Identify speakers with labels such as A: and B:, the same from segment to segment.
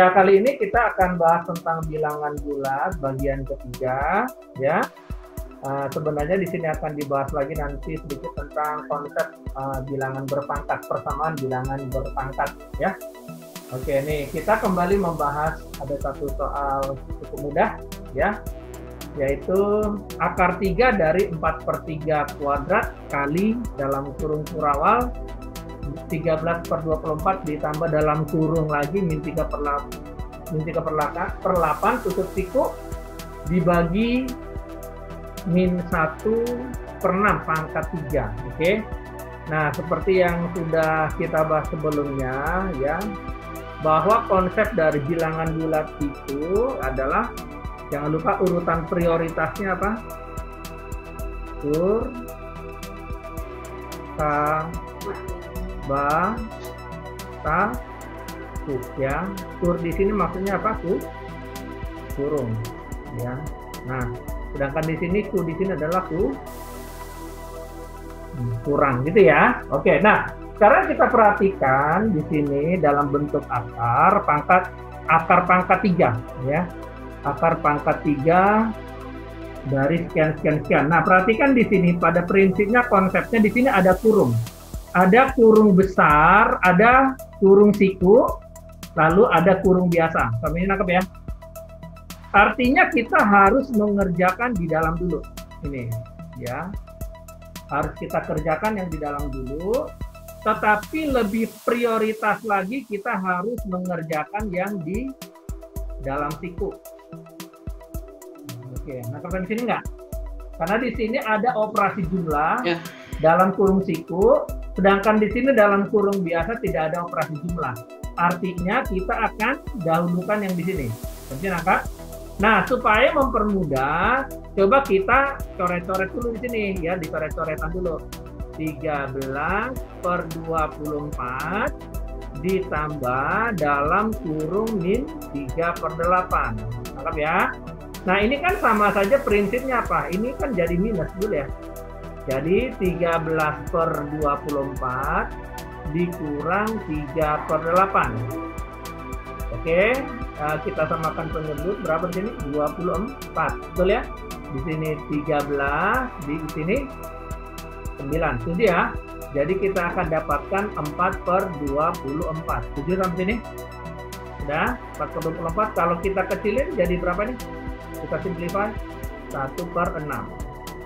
A: Ya, kali ini kita akan bahas tentang bilangan bulat bagian ketiga, ya. Sebenarnya di sini akan dibahas lagi nanti sedikit tentang konsep bilangan berpangkat, persamaan bilangan berpangkat, ya. Oke, nih kita kembali membahas ada satu soal cukup mudah, ya, yaitu akar 3 dari 4/3 kuadrat kali dalam kurung kurawal 13/24 ditambah dalam kurung lagi min 3/8 tutup siku dibagi min 1/6 pangkat 3. Oke. Nah, seperti yang sudah kita bahas sebelumnya, ya, bahwa konsep dari bilangan bulat itu adalah, jangan lupa urutan prioritasnya apa? Kur, ta, ba, ta, ku, ya. Kur di sini maksudnya apa? Kurung, ya. Nah, sedangkan di sini ku di sini adalah kurang, gitu ya. Oke, nah sekarang kita perhatikan di sini dalam bentuk akar pangkat 3, ya. Akar pangkat 3 dari sekian. Nah, perhatikan di sini pada prinsipnya konsepnya di sini ada kurung. Ada kurung besar, ada kurung siku, lalu ada kurung biasa. Sampai ini nangkep ya? Artinya kita harus mengerjakan di dalam dulu. Ini, ya. Harus kita kerjakan yang di dalam dulu. Tetapi lebih prioritas lagi kita harus mengerjakan yang di dalam siku. Oke, nangkep di sini enggak? Karena di sini ada operasi jumlah dalam kurung siku. Sedangkan di sini dalam kurung biasa tidak ada operasi jumlah. Artinya kita akan dahulukan yang di sini. Jadi nangkap? Nah, supaya mempermudah, coba kita coret-coret dulu di sini, ya, dicoret-coretan dulu. 13/24 ditambah dalam kurung min 3/8. Nangkap ya? Nah, ini kan sama saja prinsipnya apa? Ini kan jadi minus dulu ya. Jadi 13/24 dikurang 3/8. Oke, kita samakan penyebut berapa di sini? 24, betul ya? Di sini 13, di sini 9, setuju ya? Jadi kita akan dapatkan 4/24. Setuju sampai sini? Sudah? 4/24. Kalau kita kecilin jadi berapa nih? Kita simplify 1/6.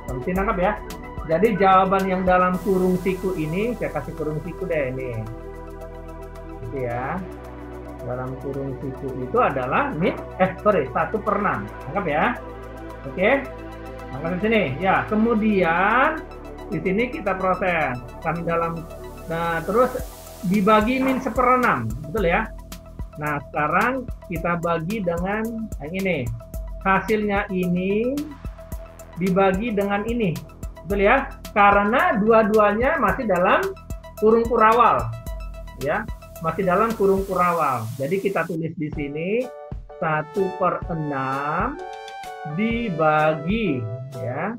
A: Sampai sini nangkap ya? Jadi jawaban yang dalam kurung siku ini, saya kasih kurung siku deh ini. Gitu ya. Dalam kurung siku itu adalah 1/6. Anggap ya. Oke. Angkat di sini. Ya, kemudian di sini kita proses. Kami dalam, nah terus dibagi min 1/6. Betul ya? Nah, sekarang kita bagi dengan yang ini. Hasilnya ini dibagi dengan ini. Betul ya? Karena dua-duanya masih dalam kurung kurawal. Ya. Masih dalam kurung kurawal. Jadi kita tulis di sini 1/6 dibagi, ya,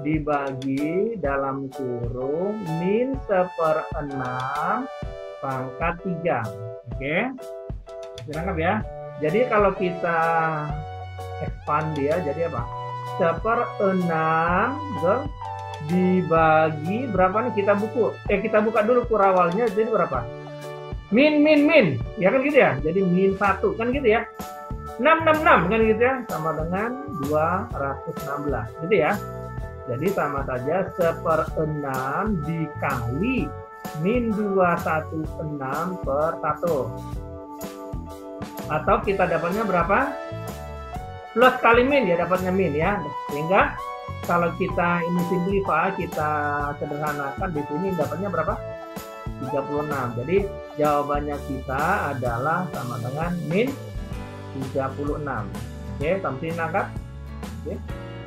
A: dibagi dalam kurung min 1/6 pangkat 3. Oke, ditangkap ya. Jadi kalau kita expand dia jadi apa? 1/6 dibagi berapa nih? Kita buka dulu kurawalnya, jadi berapa? Min, ya kan gitu ya. Jadi min 1 kan gitu ya. 666 kan gitu ya. Sama dengan 216 gitu ya. Jadi sama saja 1/6 dikali min 216/1. Atau kita dapatnya berapa? Plus kali min ya, dapatnya min ya. Sehingga kalau kita ini simplify, kita sederhanakan, di sini dapatnya berapa? 36. Jadi jawabannya kita adalah sama dengan min 36. Oke, sampai nangkap? Oke.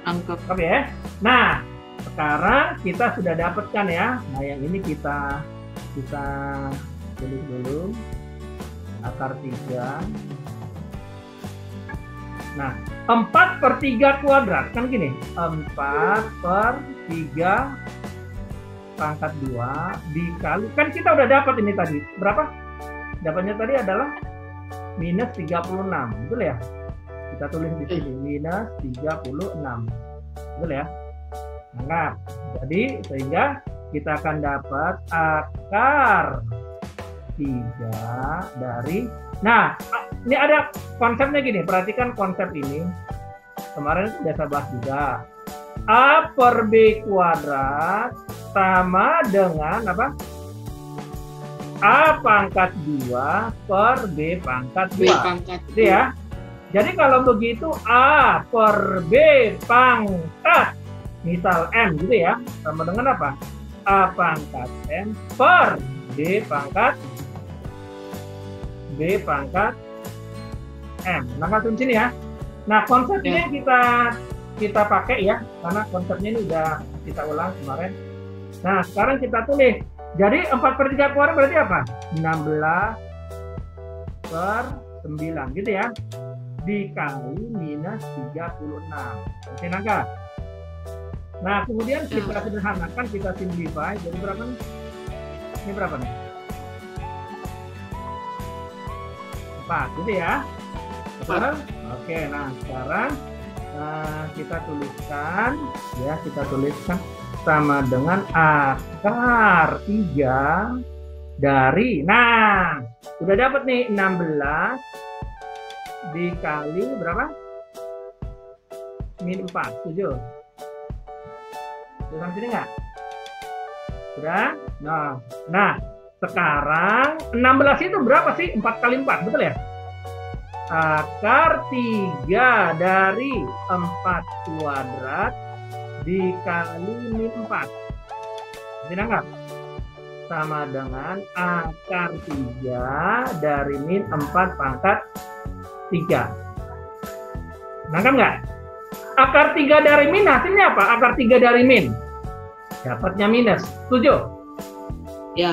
A: Nangkap ya. Nah, sekarang kita sudah dapatkan ya. Nah, yang ini kita tulis dulu akar 3. Nah, 4/3 kuadrat kan gini. 4/3 pangkat 2 dikali, kan kita udah dapat ini tadi berapa? Dapatnya tadi adalah minus 36. Betul ya? Kita tulis di sini minus 36. Betul ya? Anggap. Jadi sehingga kita akan dapat akar 3 dari. Nah, ini ada konsepnya gini. Perhatikan konsep ini. Kemarin itu biasa bahas juga. A per B kuadrat sama dengan apa? A pangkat 2 per B pangkat 2. Gitu ya. Jadi kalau begitu A per B pangkat misal M gitu ya, sama dengan apa? A pangkat M per B pangkat M. Nah, langsung sini ya. Nah, konsep ini kita pakai ya, karena konsepnya ini udah kita ulang kemarin. Nah, sekarang kita tulis. Jadi 4/3 kuadrat berarti apa? 16/9 gitu ya. Dikali minus 36. Oke, nangka. Nah, kemudian kita sederhanakan, kita simplify. Jadi berapa nih? Ini berapa nih? 4, gitu ya. Betul? Oke, nah sekarang kita tuliskan, ya kita tuliskan sama dengan akar 3 dari, nah udah dapat nih 16 dikali berapa? Min 4, 7. Sudah sampai sini nggak? Sudah? Nah, sekarang 16 itu berapa sih? 4 kali 4, betul ya? Akar 3 dari 4 kuadrat dikali min 4. Tidak nggak? Sama dengan akar 3 dari min 4 pangkat 3. Nangkap nggak? Akar 3 dari min hasilnya apa? Akar 3 dari min dapatnya minus 7. Ya.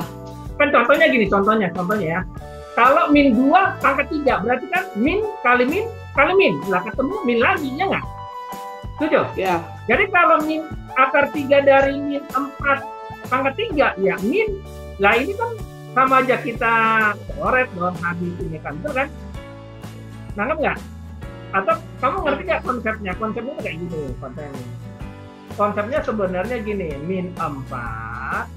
A: Kan contohnya gini, contohnya ya. Kalau min 2 pangkat 3 berarti kan min kali min kali min. Lah ketemu min lagi, ya nggak? Setuju? Ya. Jadi kalau min akar 3 dari min 4 pangkat 3 ya min. Lah ini kan sama aja kita coret dong habis ini kan, betul kan? Nangkep nggak? Atau kamu ngerti nggak konsepnya? Konsepnya kayak gini konsepnya. Konsepnya sebenarnya gini, min 4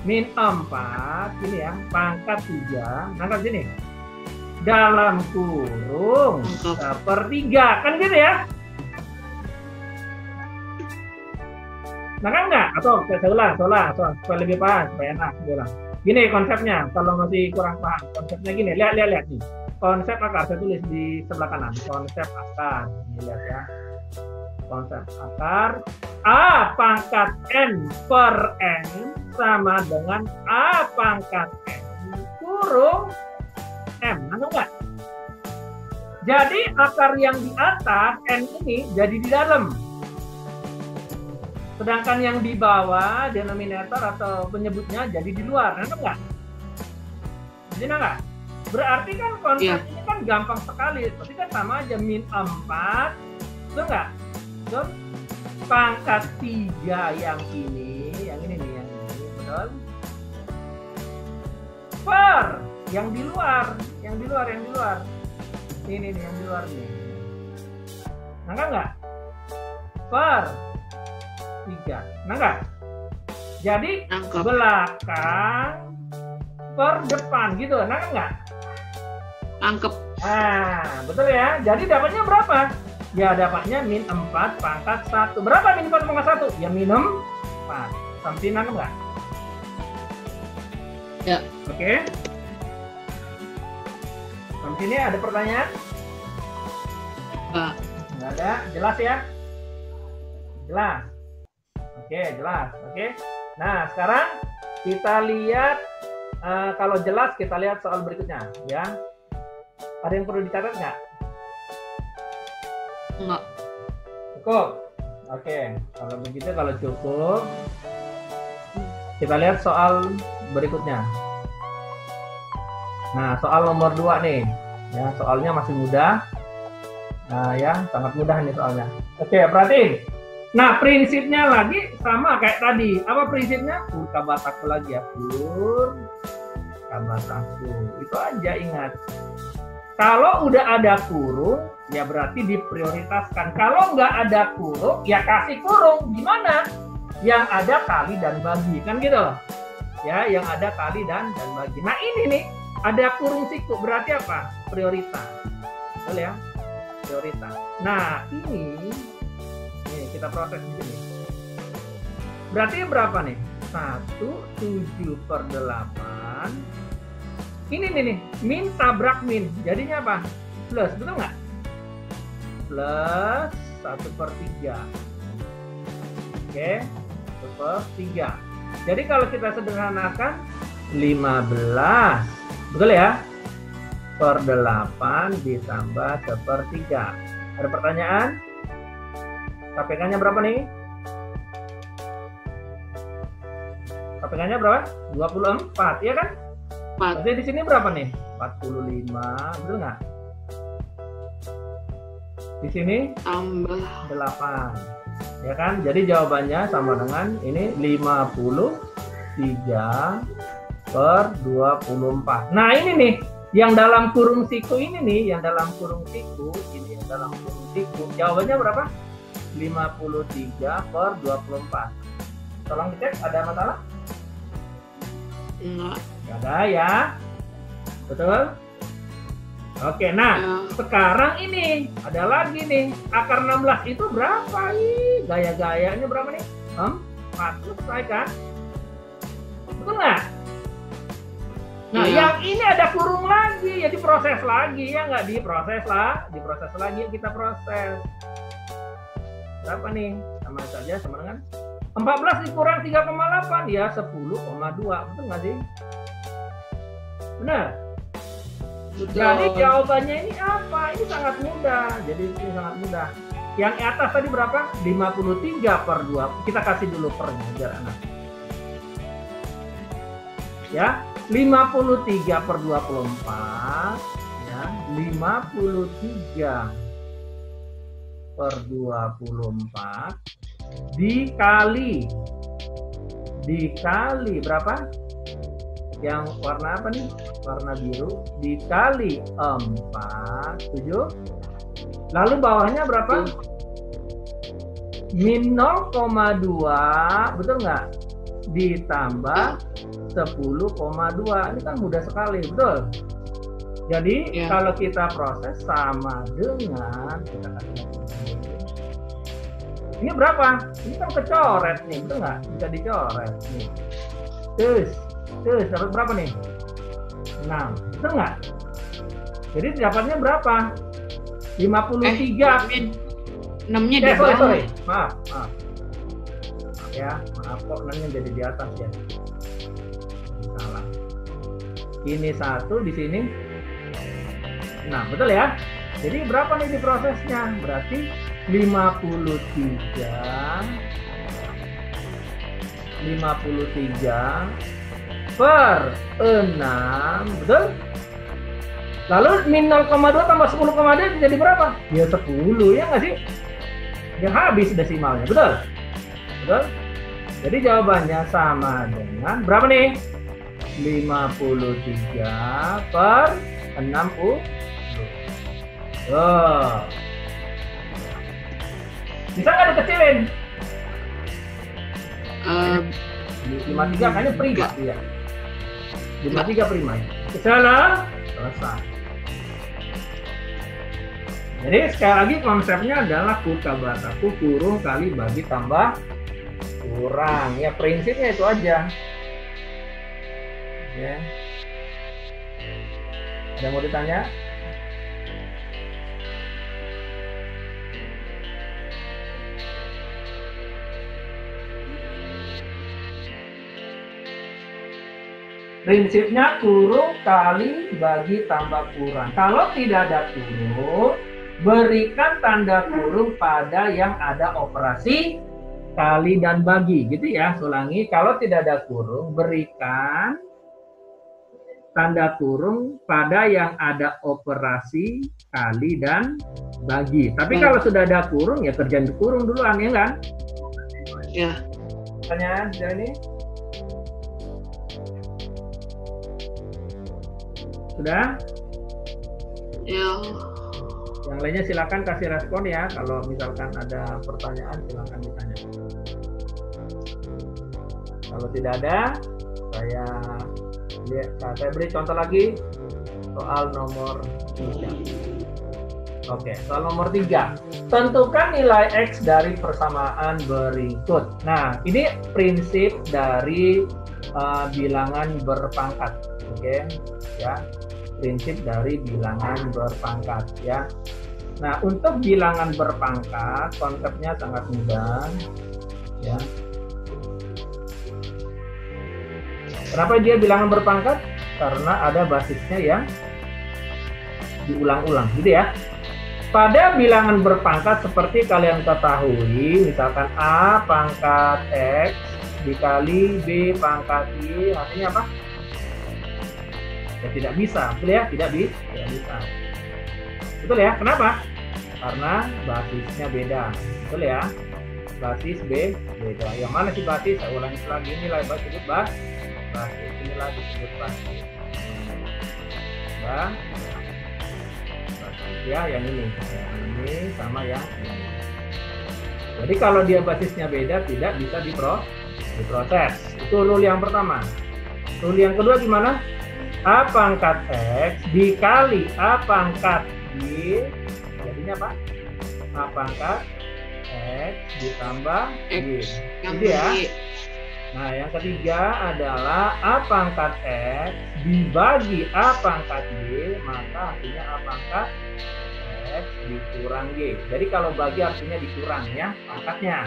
A: min 4 ini ya, pangkat 3, nangkap sini. Dalam kurung 1/3, kan gitu ya? Nangkap nggak? Atau saya ulang, supaya lebih paham, supaya enak. Ulang. Gini konsepnya, kalau masih kurang paham, konsepnya gini, lihat nih. Konsep akar, saya tulis di sebelah kanan. Konsep akar, ini lihat ya. Konsep akar, A pangkat N per N sama dengan A pangkat N kurung M. Nangkep nggak? Jadi akar yang di atas N ini jadi di dalam. Sedangkan yang di bawah, denominator atau penyebutnya jadi di luar. Nangkep nggak? Jadi nggak? Berarti kan konsep ini kan gampang sekali. Berarti kan sama aja min 4, betul nggak? Betul? Pangkat 3 yang ini nih, betul? Per yang di luar. Ini nih yang di luar nih. Nangkap nggak? Per 3. Nangkap? Jadi belakang per depan gitu. Nangkap nggak? Nangkep. Nah, betul ya. Jadi dapatnya berapa? Ya dapatnya min 4 pangkat 1. Berapa min 4 pangkat 1? Ya min 4. Sampai nangkep nggak? Ya. Oke. Sampai sini ada pertanyaan? Nggak ada. Jelas ya? Jelas. Oke, jelas. Oke. Nah, sekarang kita lihat kalau jelas kita lihat soal berikutnya ya. Ada yang perlu dicatat nggak? Enggak. Cukup. Oke, kalau begitu kalau cukup kita lihat soal berikutnya. Nah, soal nomor 2 nih. Ya, soalnya masih mudah. Nah, ya, sangat mudah nih soalnya. Oke, perhatiin. Nah, prinsipnya lagi sama kayak tadi. Apa prinsipnya? Purka bataku lagi ya. bataku. Itu aja, ingat. Kalau udah ada kurung, ya berarti diprioritaskan. Kalau nggak ada kurung, ya kasih kurung. Gimana? Yang ada kali dan bagi, kan gitu. Ya, yang ada kali dan bagi. Nah ini nih, ada kurung siku, berarti apa? Prioritas. Betul ya? Prioritas. Nah ini kita proses di sini. Berarti berapa nih? 1/7/8. Ini nih, min tabrak min. Jadinya apa? Plus, betul nggak? Plus 1/3. Oke, 1/3. Jadi kalau kita sederhanakan 15, betul ya? Per 8 ditambah 1/3. Ada pertanyaan? KPK-nya berapa nih? KPK-nya berapa? 24, ya kan? Berarti di sini berapa nih? 45, betul nggak? Di sini
B: tambah
A: 8, ya kan? Jadi jawabannya sama dengan ini 53/24. Nah ini nih, yang dalam kurung siku ini nih, yang dalam kurung siku ini, yang dalam kurung siku, jawabannya berapa? 53/24. Tolong dicek, ada masalah?
B: enggak.
A: Nggak ada ya, betul? Oke, nah sekarang ini ada lagi nih, akar 16 itu berapa? Ih, gaya-gayanya berapa nih? 4, selesai kan? Betul nggak? Nah, yang ini ada kurung lagi, ya diproses lagi, ya nggak diproses lah, diproses lagi, kita proses. Berapa nih? Sama saja, sama dengan 14 dikurang 3,8, ya 10,2, betul nggak sih? Benar? Jadi jawabannya ini apa? Ini sangat mudah. Jadi ini sangat mudah. Yang atas tadi berapa? 53/2. Kita kasih dulu pernya biar enak. Ya, 53/24. Ya, 53/24 dikali berapa? Yang warna apa nih? Warna biru dikali 4, 7. Lalu bawahnya berapa? Min 0,2, betul nggak? Ditambah 10,2. Ini kan mudah sekali, betul? Jadi kalau kita proses sama dengan kita kasih. Ini berapa? Ini kan kecoret nih, betul nggak? Bisa dicoret nih. Terus dapat berapa nih? 6, betul nggak? Jadi dapatnya berapa? 53.
B: 6-nya di bawah.
A: Sorry. Maaf ya, maaf kok 6-nya jadi di atas ya. Salah. Ini 1 di sini. Nah, betul ya? Jadi berapa nih di prosesnya? Berarti 53 per 6, betul? Lalu min 0,2 tambah 10,2 jadi berapa? Ya 10, ya nggak sih? Ya habis desimalnya, betul? Betul? Jadi jawabannya sama dengan berapa nih? 53 per 60. Oh. Bisa nggak dikecilin? 53 kayaknya prima ya. 53 prima ya. Salah. Selesai. Jadi sekali lagi konsepnya adalah kukabataku kurung kali bagi tambah kurang. Ya prinsipnya itu aja. Ya. Ada mau ditanya? Prinsipnya kurung kali bagi tambah kurang. Kalau tidak ada kurung, berikan tanda kurung pada yang ada operasi kali dan bagi. Gitu ya, ulangi. Kalau tidak ada kurung, berikan tanda kurung pada yang ada operasi kali dan bagi. Tapi kalau sudah ada kurung, ya kerjaan kurung duluan, ya kan?
B: Ya.
A: Pertanyaan sejauh ini? Sudah?
B: Ya.
A: Yang lainnya silakan kasih respon ya. Kalau misalkan ada pertanyaan silakan ditanya. Kalau tidak ada, saya beri contoh lagi soal nomor 3. Oke, soal nomor 3. Tentukan nilai X dari persamaan berikut. Nah, ini prinsip dari bilangan berpangkat. Oke, ya. Prinsip dari bilangan berpangkat ya. Nah, untuk bilangan berpangkat konsepnya sangat mudah ya. Kenapa dia bilangan berpangkat? Karena ada basisnya yang diulang-ulang gitu ya. Pada bilangan berpangkat seperti kalian ketahui, misalkan A pangkat X dikali B pangkat Y, artinya apa? Ya, tidak bisa, betul ya? Tidak bisa. Betul ya? Kenapa? Karena basisnya beda, betul ya? Basis B beda. Yang mana sih basis? Saya ulangi lagi, inilah disebut basis. Inilah disebut basis. Ya, yang ini sama yang ini. Jadi kalau dia basisnya beda tidak bisa diproses. Itu rule yang pertama. Rule yang kedua gimana? A pangkat X dikali A pangkat Y, jadinya apa? A pangkat X ditambah Y. Gitu ya. Nah, yang ketiga adalah A pangkat X dibagi A pangkat Y, maka artinya A pangkat X dikurang Y. Jadi kalau bagi artinya dikurang ya pangkatnya.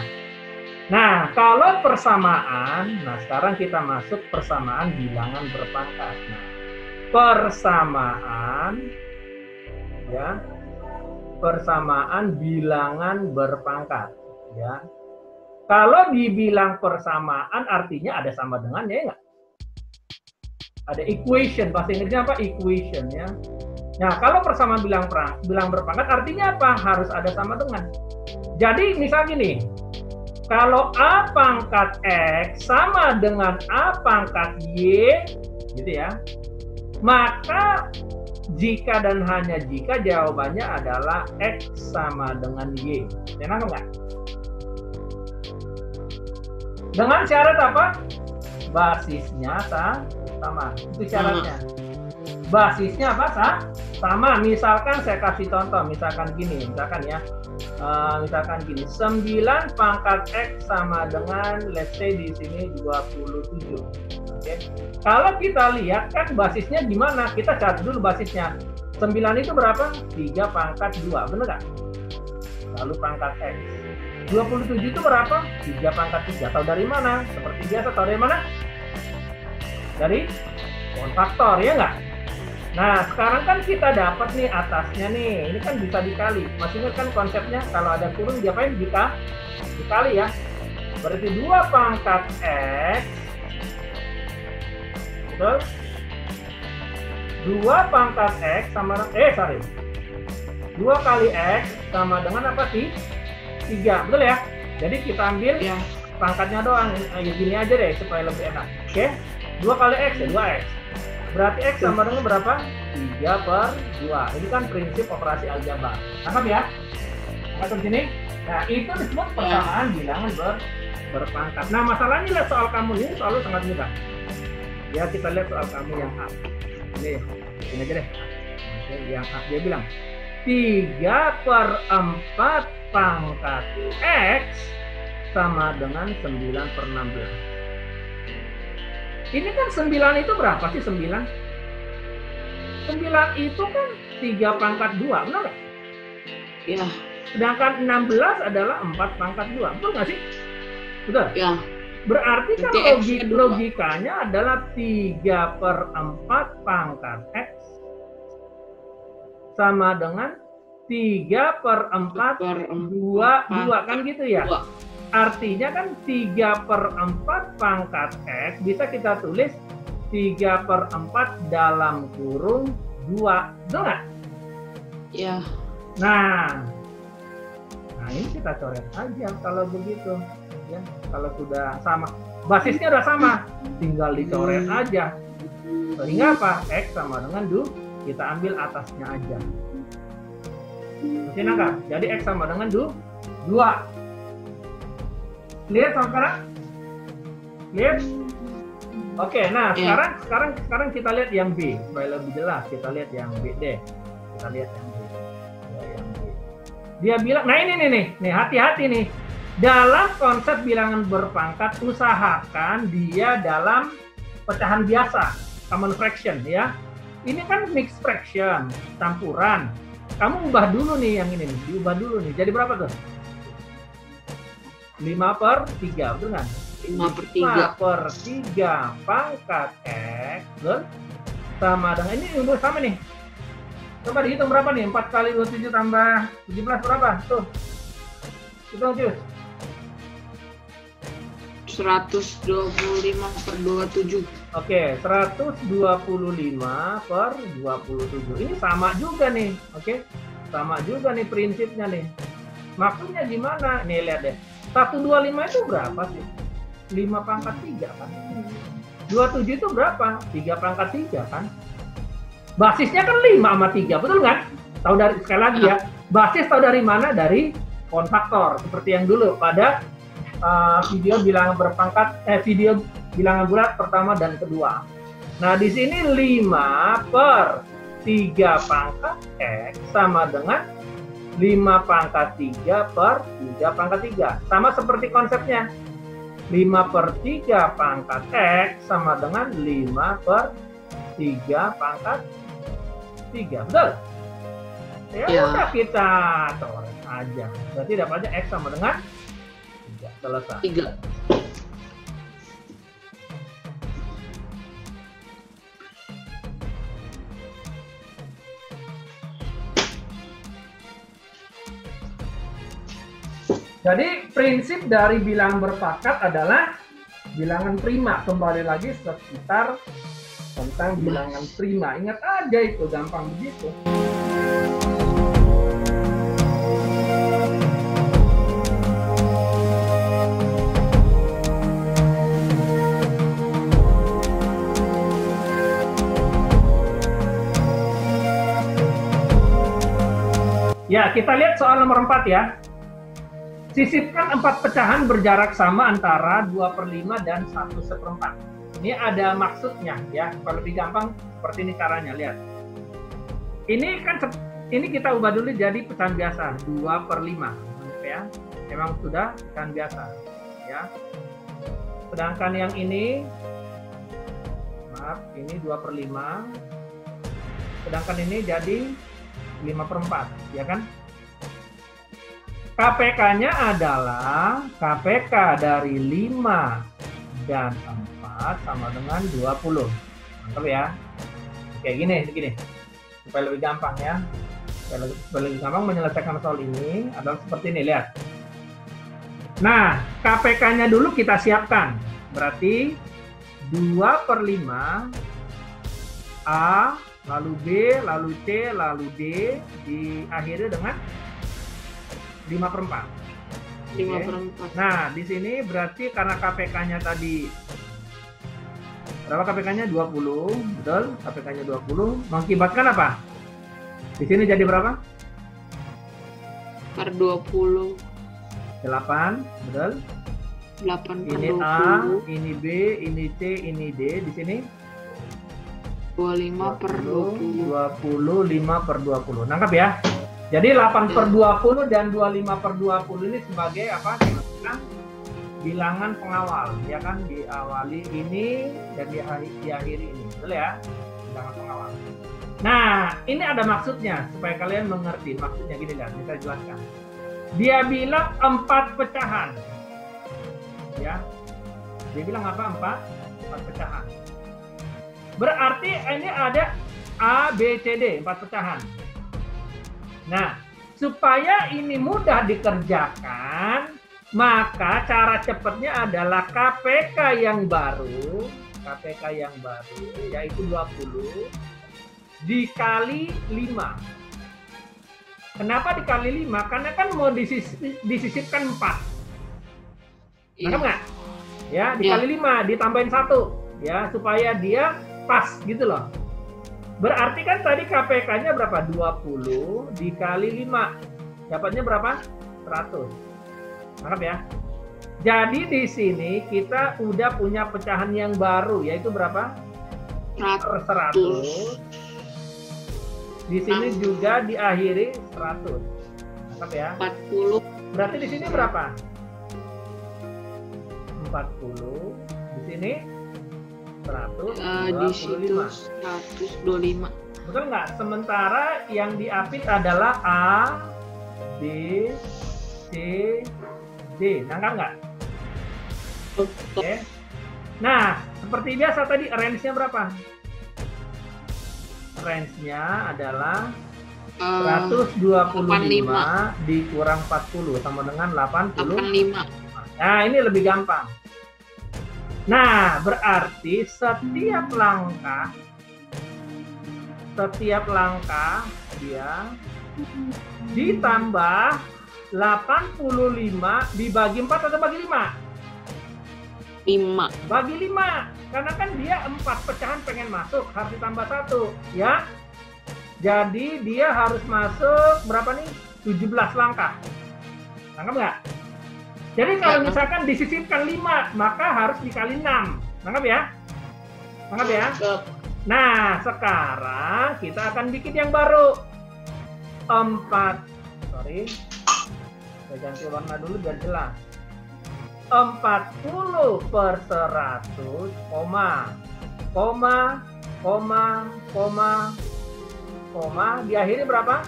A: Nah, kalau persamaan, nah sekarang kita masuk persamaan bilangan berpangkat. Nah, persamaan bilangan berpangkat ya. Kalau dibilang persamaan artinya ada sama dengannya ya enggak? Ada equation, bahasa Inggrisnya apa? Equation ya. Nah, kalau persamaan bilang berpangkat artinya apa? Harus ada sama dengan. Jadi misal gini, kalau A pangkat X sama dengan A pangkat Y gitu ya, maka jika dan hanya jika jawabannya adalah X sama dengan Y. Enak enggak? Dengan syarat apa? Basisnya sama. Itu syaratnya. Basisnya apa? Sama. Misalkan saya kasih contoh, misalkan gini, misalkan 9 pangkat X sama dengan let's say di sini 27. Oke. Kalau kita lihat kan basisnya gimana? Kita cari dulu basisnya. 9 itu berapa? 3 pangkat 2, benar nggak? Lalu pangkat X. 27 itu berapa? 3 pangkat 3. Tahu dari mana? Seperti biasa, tahu dari mana? Dari pohon faktor, ya nggak? Nah, sekarang kan kita dapat nih atasnya nih. Ini kan bisa dikali. Maksudnya kan konsepnya kalau ada kurung diapain? Dikali ya. Berarti 2 pangkat X. Betul? 2 pangkat X sama 2 kali X sama dengan apa sih? 3, betul ya? Jadi kita ambil pangkatnya doang. Gini aja deh supaya lebih enak. Oke? 2 kali X ya 2X. Berarti X sama dengan berapa? 3/2. Ini kan prinsip operasi aljabar. Tangkap ya? Masuk sini. Nah, itu disebut persamaan bilangan berpangkat. Nah, masalahnya lihat soal kamu ini selalu sangat mudah. Ya, kita lihat soal kamu yang A. Ini aja deh. Yang A dia bilang 3/4 pangkat X sama dengan 9/16. Ini kan 9 itu berapa sih 9? 9 itu kan 3 pangkat 2, benar nggak?
B: Iya.
A: Sedangkan 16 adalah 4 pangkat 2, betul nggak sih? Betul?
B: Iya.
A: Berarti kan logikanya adalah 3/4 pangkat X sama dengan 3/4 2 kan gitu ya? Artinya kan 3/4 pangkat X bisa kita tulis 3/4 dalam kurung 2, betul nggak?
B: Iya.
A: Nah ini kita coret aja kalau begitu ya. Kalau sudah sama, basisnya udah sama, tinggal dicoret aja. Sehingga apa? X sama dengan 2. kita ambil atasnya aja. Masih nangkap? Jadi X sama dengan 2. Lihat sekarang? Lihat? Oke, nah sekarang kita lihat yang B supaya lebih jelas. Kita lihat yang B deh. Kita lihat yang B. Ya, yang B. Dia bilang, nah ini nih, hati-hati nih. Dalam konsep bilangan berpangkat, usahakan dia dalam pecahan biasa, common fraction ya. Ini kan mixed fraction, campuran. Kamu ubah dulu nih yang ini nih, diubah dulu nih. Jadi berapa tuh? 5/3, betul kan?
B: 5/3
A: pangkat X, betul? Sama dengan ini udah sama nih. Coba dihitung berapa nih? 4 kali 27 tambah 17 berapa? Tuh. Hitung Cus.
B: 125/27.
A: Oke, 125/27. Ini sama juga nih, oke? Sama juga nih prinsipnya nih. Maksudnya gimana? Nih lihat deh. 125 itu berapa sih? 5/3 kan? 27 itu berapa? 3/3 kan? Basisnya kan 5 sama 3, betul kan? Tahu dari, sekali lagi ya, basis tahu dari mana? Dari pound faktor, seperti yang dulu pada video bilangan berpangkat, video bilangan bulat pertama dan kedua. Nah, di sini 5/3 pangkat X sama dengan 5/3 per 3/3. Sama seperti konsepnya. 5/3 pangkat X sama dengan 5/3/3. Betul? Ya, udah kita coret aja. Berarti dapatnya X sama dengan 3. Selesai.
B: 3.
A: Jadi prinsip dari bilangan berpangkat adalah bilangan prima. Kembali lagi sekitar tentang bilangan prima. Ingat aja itu, gampang begitu. Ya, kita lihat soal nomor 4 ya. Sisipkan 4 pecahan berjarak sama antara 2/5 dan 1/4. Ini ada maksudnya ya. Kalau lebih gampang seperti ini caranya, lihat. Ini kan kita ubah dulu jadi pecahan biasa, 2/5 ya. Memang sudah pecahan biasa ya. Sedangkan yang ini, maaf, ini 2/5. Sedangkan ini jadi 5/4, ya kan? KPK-nya adalah KPK dari 5 dan 4 sama dengan 20. Mantap ya? Oke, gini. Supaya lebih gampang ya. Supaya lebih gampang menyelesaikan soal ini adalah seperti ini, lihat. Nah, KPK-nya dulu kita siapkan. Berarti 2/5 A, lalu B, lalu C, lalu D, diakhiri dengan 5/4.
B: 5/4.
A: Nah, di sini berarti karena KPK-nya tadi berapa KPK-nya? 20, betul? KPK-nya 20 mengakibatkan apa? Di sini jadi berapa?
B: Per 20.
A: 8, betul?
B: 8 per
A: Ini
B: 20.
A: A, ini B, ini C, ini D. Di sini
B: 25 per 20.
A: 25/20. Nangkap ya? Jadi 8/20 dan 25/20 ini sebagai apa? Kita bilang bilangan pengawal, ya kan? Diawali ini dan diakhiri ini, betul ya? Bilangan pengawal. Nah, ini ada maksudnya supaya kalian mengerti. Maksudnya gini, lihat, bisa jelaskan. Dia bilang 4 pecahan, ya. Dia bilang apa? 4 pecahan. Berarti ini ada A, B, C, D, 4 pecahan. Nah, supaya ini mudah dikerjakan, maka cara cepatnya adalah KPK yang baru, yaitu 20 dikali 5. Kenapa dikali 5? Karena kan mau disisipkan 4. Nangkap nggak? Ya, dikali 5, ditambahin 1. Ya, supaya dia pas gitu loh. Berarti kan tadi KPK-nya berapa? 20 dikali 5. Dapatnya berapa? 100. Tangkap ya. Jadi di sini kita udah punya pecahan yang baru, yaitu berapa? 100. Di sini juga diakhiri 100. Tangkap ya.
B: 40.
A: Berarti di sini berapa? 40. Di sini 125.
B: Di situ 125.
A: Betul nggak? Sementara yang diapit adalah A, B, C, D. Nangkap nggak? Oke. Nah, seperti biasa tadi range-nya berapa? Range-nya adalah 125 dikurang 40 sama dengan 85. Nah, ini lebih gampang. Nah, berarti setiap langkah dia ditambah 85 dibagi 4 atau bagi 5?
B: 5.
A: Bagi 5. Karena kan dia 4 pecahan pengen masuk, harus ditambah 1, ya. Jadi dia harus masuk berapa nih? 17 langkah. Tangkap nggak? Jadi kalau misalkan disisipkan 5, maka harus dikali 6. Tangkap ya? Tangkap ya? Nah, sekarang kita akan bikin yang baru. 4. Sorry. Saya ganti warna dulu biar jelas. 40 per 100, diakhiri berapa?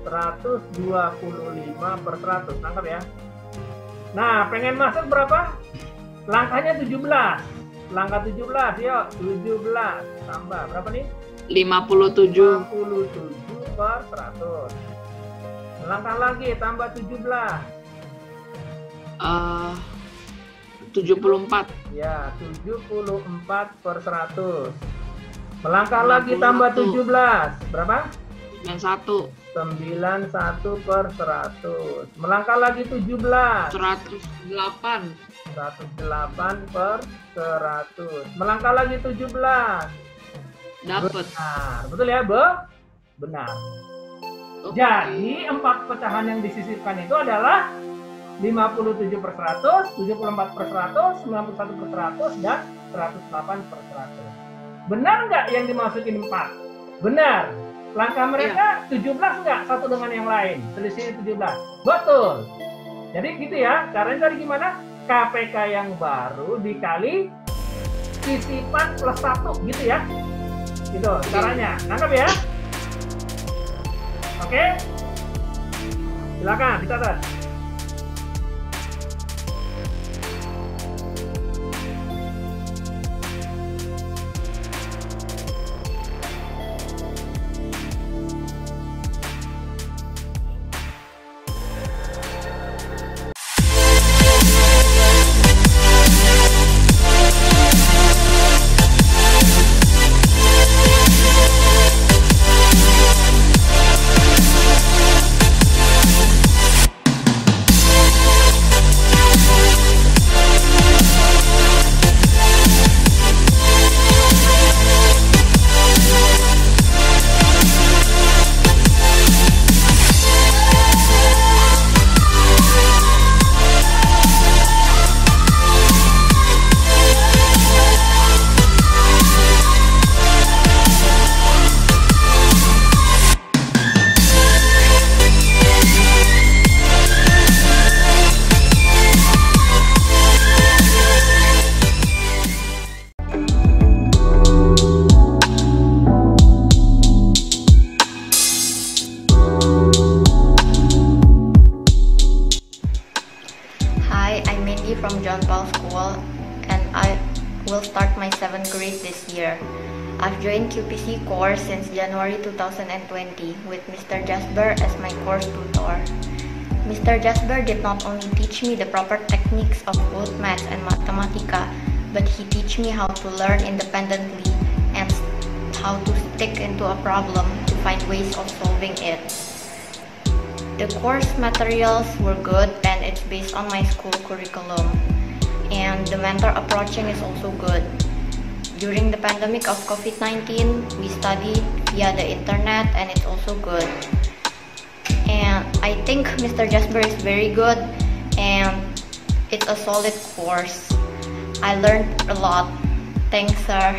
A: 125 per 100. Tangkap ya? Nah, pengen masuk berapa? Langkahnya 17. Langkah 17, yuk. 17 tambah berapa nih?
B: 57.
A: 57 per 100. Langkah lagi tambah 17.
B: 74.
A: Ya, 74 per 100. Melangkah lagi tambah 17. Berapa?
B: 91.
A: 91 per 100. Melangkah lagi 17.
B: 108.
A: 108 per 100. Melangkah lagi 17.
B: Dapat.
A: Benar. Betul ya, Bo? Benar. Jadi 4 pecahan yang disisipkan itu adalah 57 per 100, 74 per 100, 91 per 100, dan 108 per 100. Benar nggak yang dimasukin 4? Benar. Langkah mereka 17 nggak satu dengan yang lain? Selisihnya 17. Betul. Jadi gitu ya. Caranya tadi gimana? KPK yang baru dikali sisipan plus 1 gitu ya. Gitu caranya. Nangkap ya? Oke? Silakan dicatat.
C: From John Paul School, and I will start my 7th grade this year. I've joined QPC course since January 2020 with Mr. Jasper as my course tutor. Mr. Jasper did not only teach me the proper techniques of both maths and mathematica, but he teach me how to learn independently and how to stick into a problem to find ways of solving it. The course materials were good and it's based on my school curriculum, and the mentor approaching is also good. During the pandemic of COVID-19, we studied via the internet and it's also good. And I think Mr. Jasper is very good and it's a solid course. I learned a lot. Thanks, sir.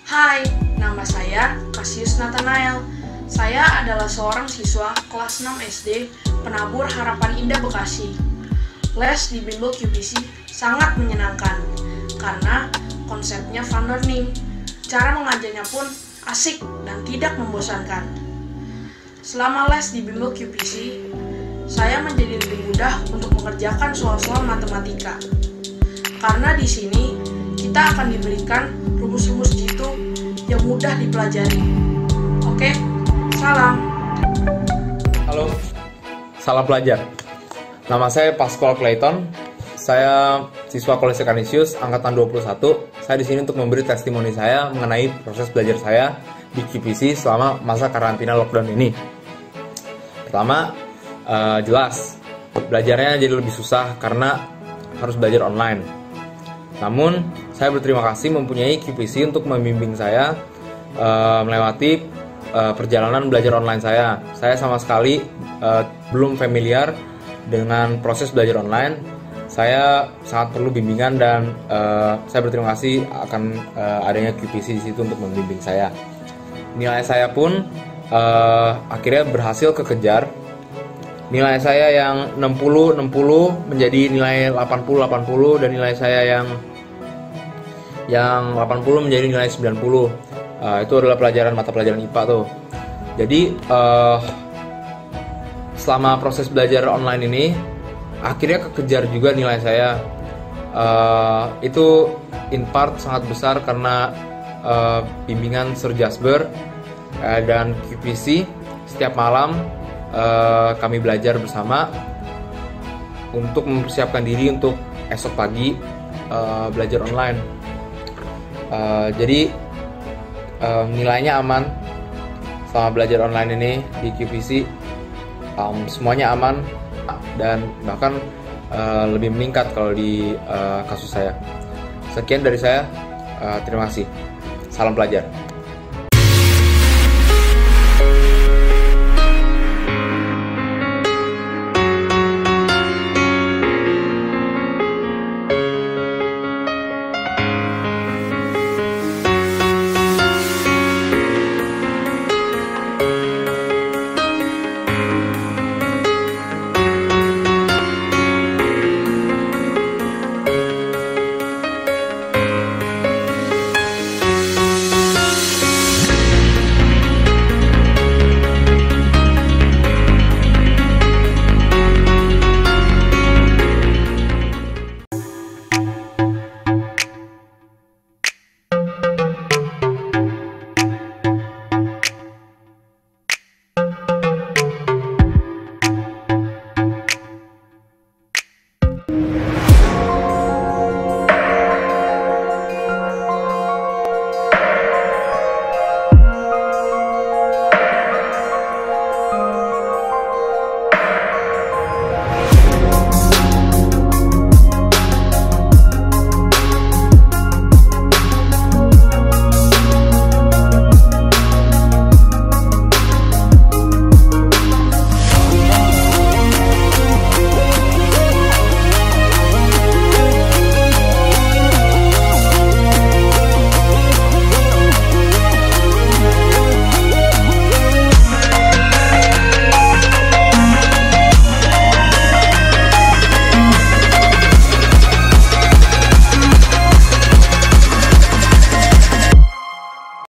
D: Hai, nama saya Cassius Nathanael. Saya adalah seorang siswa kelas 6 SD Penabur Harapan Indah Bekasi. Les di Bimbel QPC sangat menyenangkan karena konsepnya fun learning. Cara mengajarnya pun asik dan tidak membosankan. Selama les di Bimbel QPC, saya menjadi lebih mudah untuk mengerjakan soal-soal matematika. Karena di sini kita akan diberikan rumus-rumus jitu yang mudah dipelajari. Oke, salam.
E: Halo, salam pelajar. Nama saya Pascual Clayton. Saya siswa Kolese Canisius angkatan 21. Saya di sini untuk memberi testimoni saya mengenai proses belajar saya di QPC selama masa karantina lockdown ini. Pertama, jelas belajarnya jadi lebih susah karena harus belajar online. Namun, saya berterima kasih mempunyai QPC untuk membimbing saya melewati perjalanan belajar online saya. Saya sama sekali belum familiar dengan proses belajar online. Saya sangat perlu bimbingan dan saya berterima kasih akan adanya QPC di situ untuk membimbing saya. Nilai saya pun akhirnya berhasil kekejar. Nilai saya yang 60 menjadi nilai 80 dan nilai saya yang 80 menjadi nilai 90. Itu adalah mata pelajaran IPA tuh. Jadi selama proses belajar online ini akhirnya kekejar juga nilai saya. Itu in part sangat besar karena bimbingan Sir Jasper dan QPC. Setiap malam kami belajar bersama untuk mempersiapkan diri untuk esok pagi belajar online. Jadi nilainya aman selama belajar online ini di QPC. Semuanya aman dan bahkan lebih meningkat kalau di kasus saya. Sekian dari saya, terima kasih. Salam pelajar.